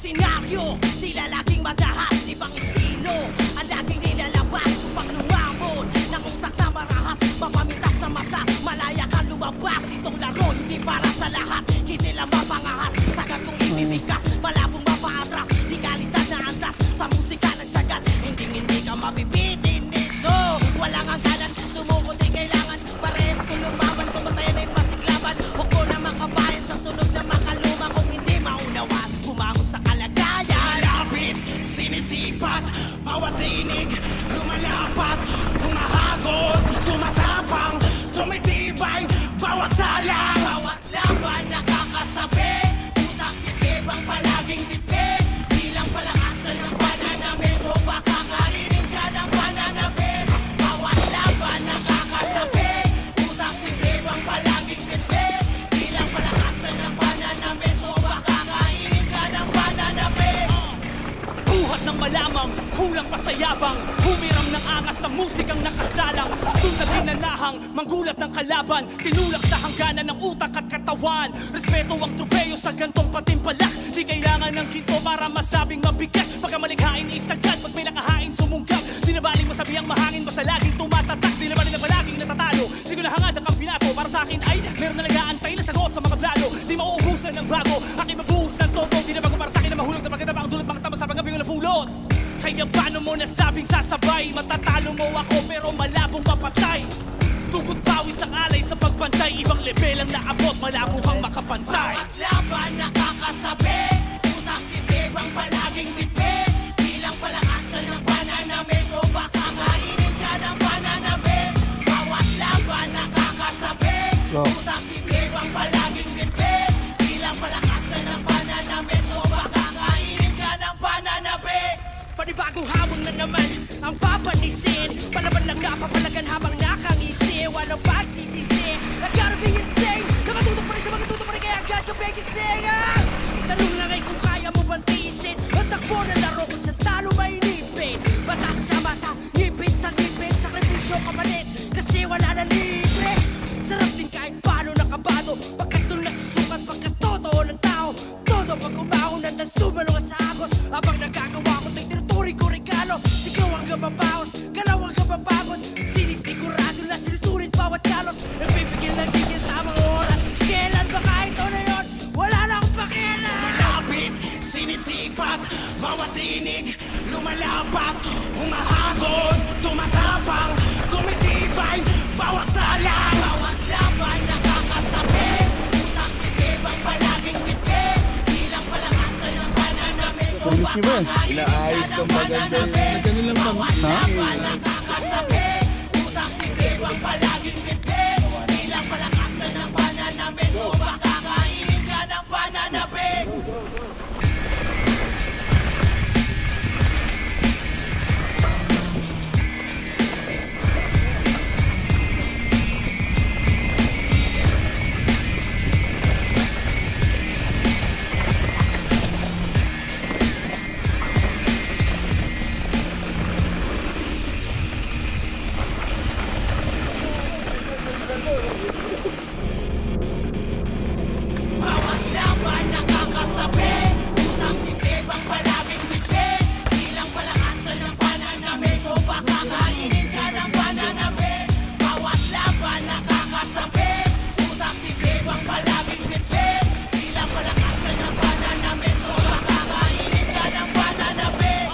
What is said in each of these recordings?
senaryo, tila laging madahas, ibang estilo ang laging nilalabas upang lumamon ng utak na marahas, mapamintas na mata, malaya ka lumabas. Itong laro hindi para sa lahat, hindi lang mapangahas, sagad kong ibibigkas, malabong mapaatras, di kalidad na antas, sa musika nagsagat, hindi ka mabibitin nito. Walang hangganan, sumuko di kailangan, parehas kung lumaban, kumatayan ay pasiglaban, huwag mo na makabayan sa tunog na makaluma kung hindi maunawa, bumangon sa kalagayan. Lapit, sinisipat, bawat tinig, lumalapat, humahagod, tumatapang, tumitibay, bawat salang, bawat laban nakakasabi, utak titib ang palaging bibig, di lang palakasan ng pananamit, o baka karinig ka ng pananabit. Bawat laban nakakasabi, utak titib ang palaging bibig, di lang palakasan ng pananamit, o baka karinig ka ng pananabit. Buhat ng malamang, kulang pa sa yabang, humiram ng angas sa musikang nakasalang, tunag ginanahang, manggulat ng kalaban, tinulak sa hangganan ng utak at katawan. Respeto ang tropeyo sa gantong patimpalak, di kailangan ng ginto para masabing mabigat, pagka malikhain isagad, pag may nakahain sumunggab, di na baling masabi ang mahangin, basta laging tumatatak, di na baling na palaging natatalo, di ko nahangad ang kampinato, para sa akin ay meron na nag-aantay na sagot sa mga plano, di mauubusan ng bago, aking mabuhos ng todo, di na bago para sa akin na mahulog na pagkataba ang dulot, mga tama sa pagkabing na pulot. Kaya paano mo nasabing sasabay, matatalo mo ako pero malabong mapatay, tugot pawis ang alay sa pagbantay, ibang level ang naabot, malabo kang makapantay. Bawat laban nakakasabi, utak titib ang palaging bibig, di lang palakasan ng pananamit, o baka karinig ka ng pananabit. Bawat laban nakakasabi, utak titib ang palaging bibig, di lang palakasan ng pananamit, o baka karinig ka ng pananabit. Panibagong hamon na naman ang papanisin, palaban lang napapalagan habang nakangisi, walang pagsisisi, I gotta be insane, nakatutok pa rin sa mga tutok pa rin kaya agad ka begising. Tanong lang ay kung kaya mo bang tiisin at takbo na laro kung sa talo may nipin, mata sa mata, ngipin sa ngipin, sakripisyo kapalit kasi wala na libre, sarap din kahit paano nakabado, pagkat doon nasusukat pagkat totoo ng tao, todo pag umahon nandang sumalungat sa agos, habang nagagawa ko ta'y teritoryo ko regalo, sigaw hanggang mabawas, galaw hanggang mapagod, sinisigurado na sinusulit bawat kalos, nagpipigil ng gigil tamang oras, kailan ba kahit o na yun, wala na akong pakialam. Malapit, sinisipat, bawat tinig, lumalapat, humahagod, tumatapang, tumitibay, bawat salang, bawat laban nakakasabi, utak titib ang palaging bibig, di lang palakasan ng pananamit, o baka karinig ka ng pananabit. Bawat laban nakakasabi, utak titib ang palaging bibig, di lang palakasan ng pananamit, o baka karinig ka ng pananabit. Bawat laban nakakasabi, utak titib ang palaging bibig, di lang palakasan ng pananamit, o baka karinig ka ng pananabit. Bawat laban nakakasabi, utak titib ang palaging bibig, di lang palakasan ng pananamit, o baka karinig ka ng pananabit.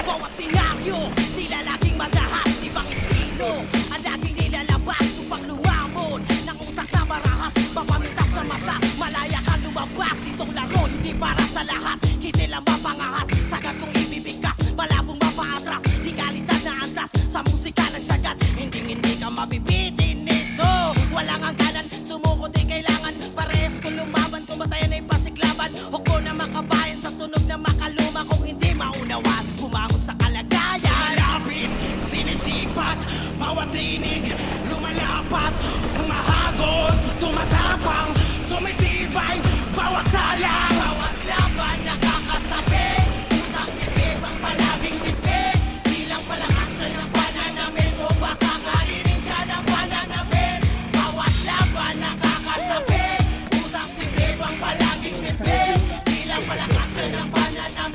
Bawat senaryo, tila laging madahas, ibang estilo ang laging nilalabas upang lumamon ng utak na marahas, mapamintas sa mata, malaya ka lumabas. Itong laro hindi para sa lahat, hindi lang mapangahas, sagad kong ibibigkas, malabong mapaatras, di kalidad na antas, sa musika nagsagat, hindi ka mabibitin nito. Walang hangganan, sumuko di kailangan, parehas kung lumaban, kumatayan ay pasiglaban, huwag mo na makabayan sa tunog na makaluma kung hindi maunawa, bumangon sa kalagayan. Malapit, sinisipat, bawat tinig, lumalapat, humahagod, tumatapang, tumitibay, bawat salang, bawat laban nakakasabi, utak titib ang palaging bibig, di lang palakasan ng pananamit, o baka karinig ka ng pananabit. Bawat laban nakakasabi, utak titib ang palaging bibig, di lang palakasan ng pananamit.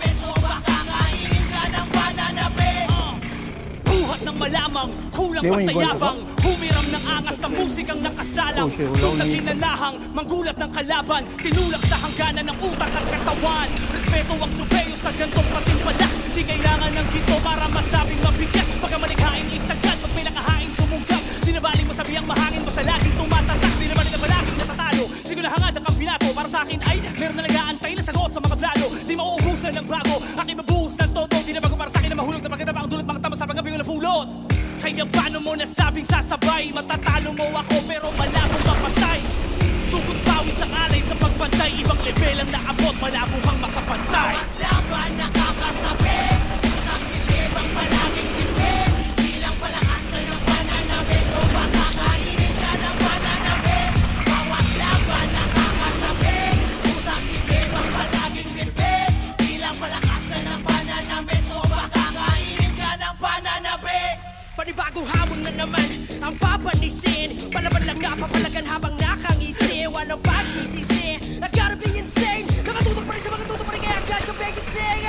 lamang, kulang pa sa yabang. Humiram ng angas sa musikang nakasalang. Doon na ginanahang, manggulat ng kalaban. Tinulak sa hangganan ng utak at katawan. Respeto ang tubeyo sa gantong patimpalak. Di kailangan ng ginto para masabing mabigat. Pagka malikhain isagad, pag may nakahain sumungkap. Di na baling masabihang mahangin mo sa laging tumatatak. Di na baling na palaging natatalo. Di ko nahangad ang kampinato. Para sa akin ay meron na nag-aantay na sagot sa mga plano. Di mauubusan ng bago, aking mabuhos ng todo. Di na bago para sa akin na mahulog na maganda pa ang dulot mga tama sa paggabi ko na pulot. Kaya paano mo nasabing sasabay? Matatalo mo ako pero malabong mapatay. Tugot pawis ang alay sa pagbantay. Ibang level ang naabot, malabo kang makapantay. Bawat laban nakakasabi, utang titib ang palaging tipid. Bilang palakasan ng pananabik, o baka kainin ka ng pananabik. Bawat laban nakakasabi, utang titib ang palaging tipid. Bilang palakasan ng pananabik, o baka kainin ka ng pananabik. Panibagong hamon na naman ang papanisin. Palaban lang napapalagan habang nakangisi. Walang pagsisisi, I gotta be insane. Nakatutok pa rin sa mga tutok pa rin kaya agad ka begising.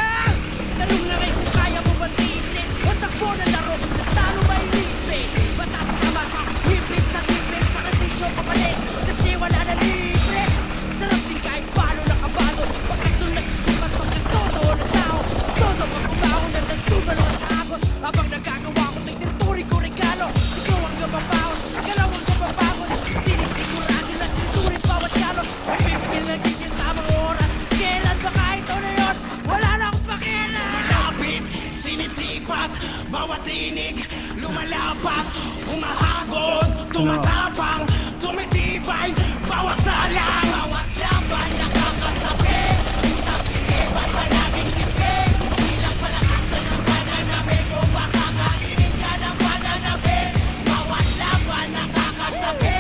Tanong na ngayon kung kaya mo bantisin. Ang takbo na laro sa talo may lipin. Mata sa mata, ngipin sa ngipin. Sa kandisyo papalit, kasi wala na libre. Sarap din kahit paano nakabado. Pagkat doon nagsusukat pagkat todo ng tao. Todo pag umahon na nagsumalo at sa agos. Habang nagagawa ko ng teritoryo ko regalo. Siglo ang gababaos, galaw ang gababagod. Sinisigurado na sinusulit bawat galos. Nagpipigil na din yung tamang oras. Kailan ba kahit o na yun? Wala na akong pakialam. Malapit, sinisipat, bawat tinig, lumalapat, humahagod, tumatapang, tumitibay, bawat salang. Bawat laban nakakasabi, utang titib at palaging tipid. Bilang palakasan ng pananabik, o baka kainin ka ng pananabik. Bawat laban nakakasabi,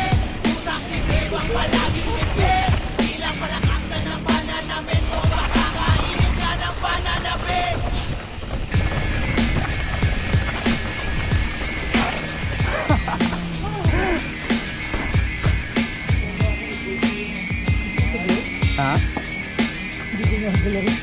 utang titib at palaging tipid. Bilang palakasan ng pananabik, o baka kainin ka ng pananabik. Ha? Hindi ko nga galawin.